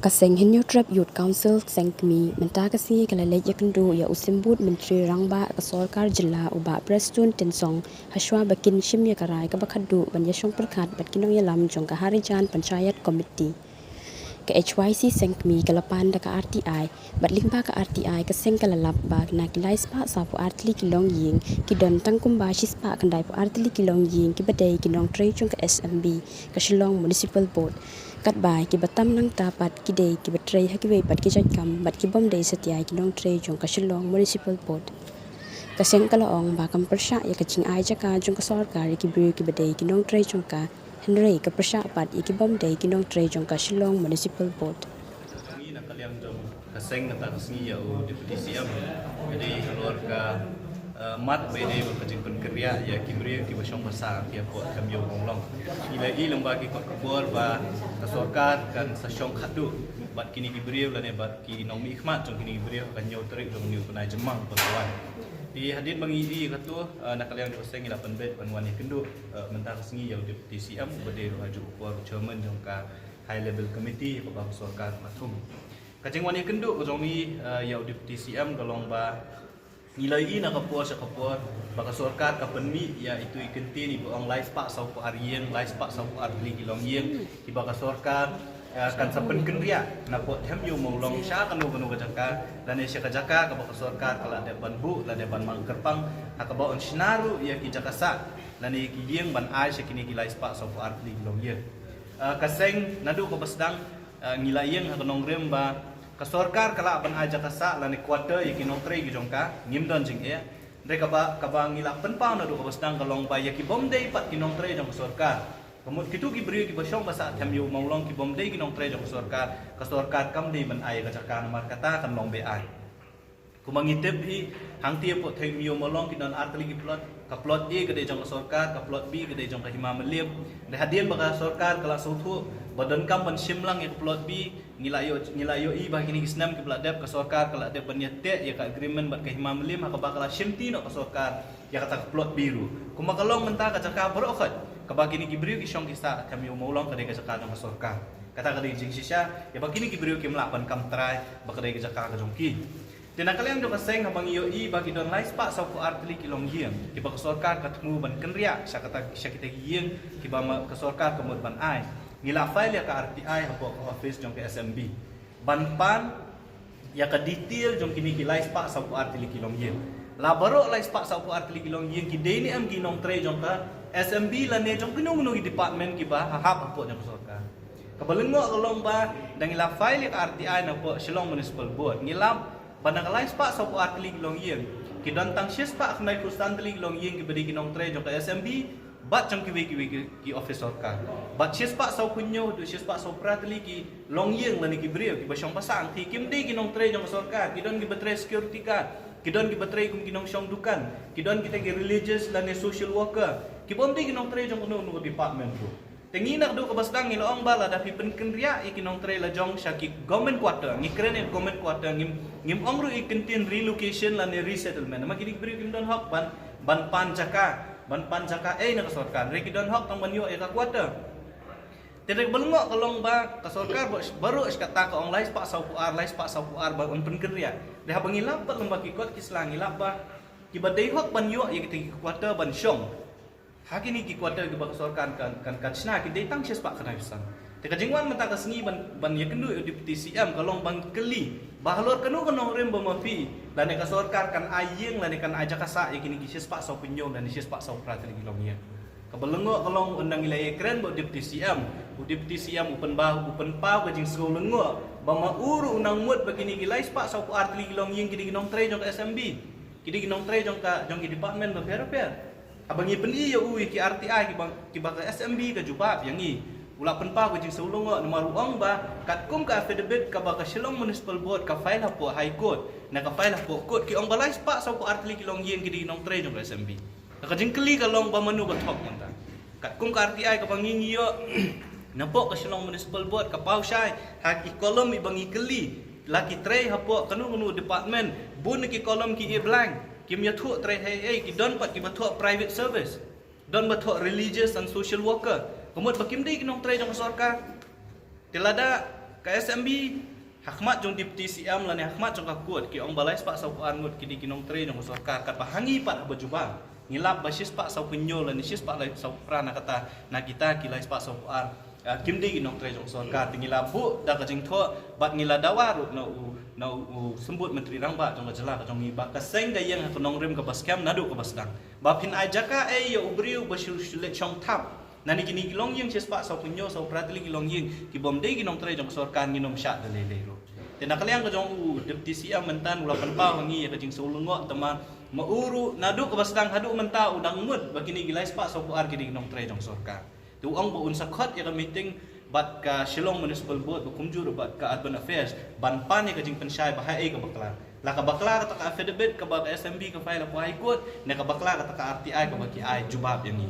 Kaseng Hinyo Trap Youth Council Sengkmi mentakasi kalalay yakendu ya usimbut Menteri Rangba Kasorkar Jilla uba Prestun Tensong Hashwa Bakin Shimya Karai Kabakadu Banyashong Perkat Batkinong Yalam Jong Kaharijan Panchayat Committee ke HYC Sengkmi kalapan da ka RTI batlimba ka RTI ka seng kalalap ba na kilay spa sa pu artli kilong ying kidon tangkumba shispa kandai pu artli kilong ying ki badai kinong tray chung ka SMB ka Shillong Municipal Board kat bai ki batam nang tapat ki dei ki batray ha ki wei pat ki kam bat ki bom dei satyai kinong tray chung ka Shillong Municipal Board ka seng kalaong ba kam persya ya ka ching ai jaka chung ka sarkar ki bri ki badai kinong tray chung ka Henry ke persyapat iki bom day kinong tray jong ka Shillong Municipal Board. Ini nak kalian jom kaseng kata kesini ya deputi siam. Jadi keluar ke mat bede berkecing penkerja ya kibri ki basong besar dia buat kami ngolong. Ila i lembaga ki kubur ba kasorkar kan sasong khadu bat kini kibri la ne bat ki nomi khmat jong kini kibri kan nyo trik jong nyu penai jemang pertuan. Di hadir bangidi katu nak kalian doseng ila penbet panwan kendu mentah kesengi ya deputi siam berde haju kuar chairman jong ka high level committee ba kasorkar patum. Kacing wani kendu jong ni ya deputi siam golong ba nilai ini nak kapur sekapur baka sorkat kapenmi ya itu ikenti ni buang lais pak sau pu arieng lais pak sau pu arli kilong yeng ki baka sorkat kan sapen kendria na pot hem yu monglong sya kanu kanu kajaka dan sya kajaka ka baka sorkat kala de ban bu la de ban mang kerpang akaba on sinaru ya ki jakasa dan ki yeng ban ai sya kini ki lais pak sau pu arli kilong yeng kaseng nadu ko basdang ngilai yeng hakanong rem ba kasorkar kala ban aja kasa lani kuarter yaki nongtre gi jongka ngimdon jing ya mereka ba ngila penpau na do basdang kalong ba yaki bomdei pat ki nongtre jong kasorkar kemud kitu ki beri ki basong basa tham yu maulong ki bomdei ki nongtre jong kasorkar kam dei ban ai kajaka nomor kata kan long be ai kumangitip hi hang tie po tham yu maulong ki non artli ki plot ka plot A gede jong kasorkar ka plot B gede jong ka hima melip de hadian baka sorkar kala suthu badan kam ban simlang ya plot B ngilayo i bah kini kisnam ki bladep ka sorkar kala de ban yete ya ka agreement bat ka hima melim ha ka bakala simti no ka sorkar ya kata plot biru kumakalong menta ka caka berokhat ka ba kini gibriu ki syong kisa kami maulong ka de ka caka jong ka sorkar kata ka de jing sisya ya ba kini gibriu ki melapan kam try ba ka de ka caka ka jongki Tina kalian do kaseng habang iyo i bagi don lais pak sau ku artli kilong yeng ki ba kasorkar katmu ban kenria sya kata sya kita yeng ki ba kasorkar kemud ban ai ngila file ya ka RTI hapo ka office jong ke SMB ban pan ya ka detail jong kini ki lais pak sau ku artli kilong yeng la baro lais pak sau ku artli kilong yeng ki deni am ki nong tre jong ka SMB la ne jong kinu ki department ki ba hahap hapo jong kasorkar kabalengo kalong ba dang ngila file ya ka RTI na po Shillong Municipal Board ngila Bandang lais pak sau artli kilong yeng ki don tang shes pak knai kustan tli kilong yeng ki bedi kinong tre jong ka SMB bat jong ki office sorkar bat shes pak sau kunyo do shes pak sau pratli ki long yeng lani ki brio ki basyong pasang ti kim de kinong tre jong sorkar ki don ki betre security card ki don ki betre kum kinong syong dukan ki don kita ki religious lani social worker ki bom de kinong tre jong kuno department ko Tenginak do kabasdang ngilong bala dapi penkendria ikinong tre la jong syaki government quarter ngikren government quarter ngim ongru ikentin relocation la ne resettlement magini beri kim don hok ban panjaka na kasorkar reki don hok tang banyo e ka quarter Tidak belengok kalong ba kasorkar baru kata ka ong lais pak sau puar ba on penkendria de habang ilap lembak ikot kislang ilap ba kibadai hok banyo e kiti quarter ban syong Hakini ki kuarter ki bakasorkan kan sna ki datang syes pak kana pisan. Teka jingwan mata kasngi ban ya kendu deputi CM kalong bang keli. Bahalor kanu kono rem bamafi dan ka sorkar kan ayeng lan kan aja kasa ya kini ki syes pak sau penyong dan syes pak sau pratri kilongnya. Kabelengo kalong undang ilai keren bo deputi CM. Deputi CM upen bahu upen pau ka jing sego lengo. Bama uru undang mut begini ki lais pak sau artli kilong yeng kidi kinong tre jong ka SMB. Kidi kinong tre jong ki department ba per Abang ipen iya ui ki RTI ki baka SMB ka jubab yang i ula penpa ko jing saulungo nomor uang ba katkum ka affidavit ka baka Shillong Municipal Board ka file hapo high court na ka file hapo court ki ong balais pa sa ko artli kilong yeng ki dinong tre jong SMB ka jing keli ka long ba manu ba thok manta katkum ka RTI ka bangingiyo napo ka Shillong Municipal Board ka pausay ha ki kolom ibang ikeli laki tre hapo kanu department bun ki kolom ki blank Kim ya thuk trai hai ki don pat ki bathuk private service don bathuk religious and social worker kemud bakim dei kinong trai jong sorkar tilada ka SMB hakmat jong deputy CM lan hakmat jong kakut ki ong balai spak sau an ngut kini kinong tre jong sarkar kat bahangi pat bajubang ngilap basis pak sau penyo lan sis pak lai sau prana kata na kita kilai spak sau an kimdi kinong tre jong sarkar tingila bu da ka jing tho bat ngila dawarut no sembut menteri rangba jong jela ka jong iba ka seng ga yang ka nong rem ka baskam nadu ka basdang ba phin ajaka yo ubriu basul sulet chong tap nani kini gilong yang sespak sau penyo sau pratili gilong yang ki bom dei ginong tre jong sarkar nginom syak de lele ro tena kaliang ka jong deputy CM mentan ulapan pa wangi ka jing sulungo teman mauru nadu ka basdang hadu menta udang mud bakini gilai spak sau puar kini ginong tre jong sarkar tu ong bu unsakot ya ka meeting bat ka Shillong Municipal Board kumjur bat ka urban affairs ban pan ka jing pensyai bahai ka bakla la ka bakla ka ta affidavit ka ba SMB ka file ko high court ne ka bakla ka ta RTI ka baki ai jubab yang ni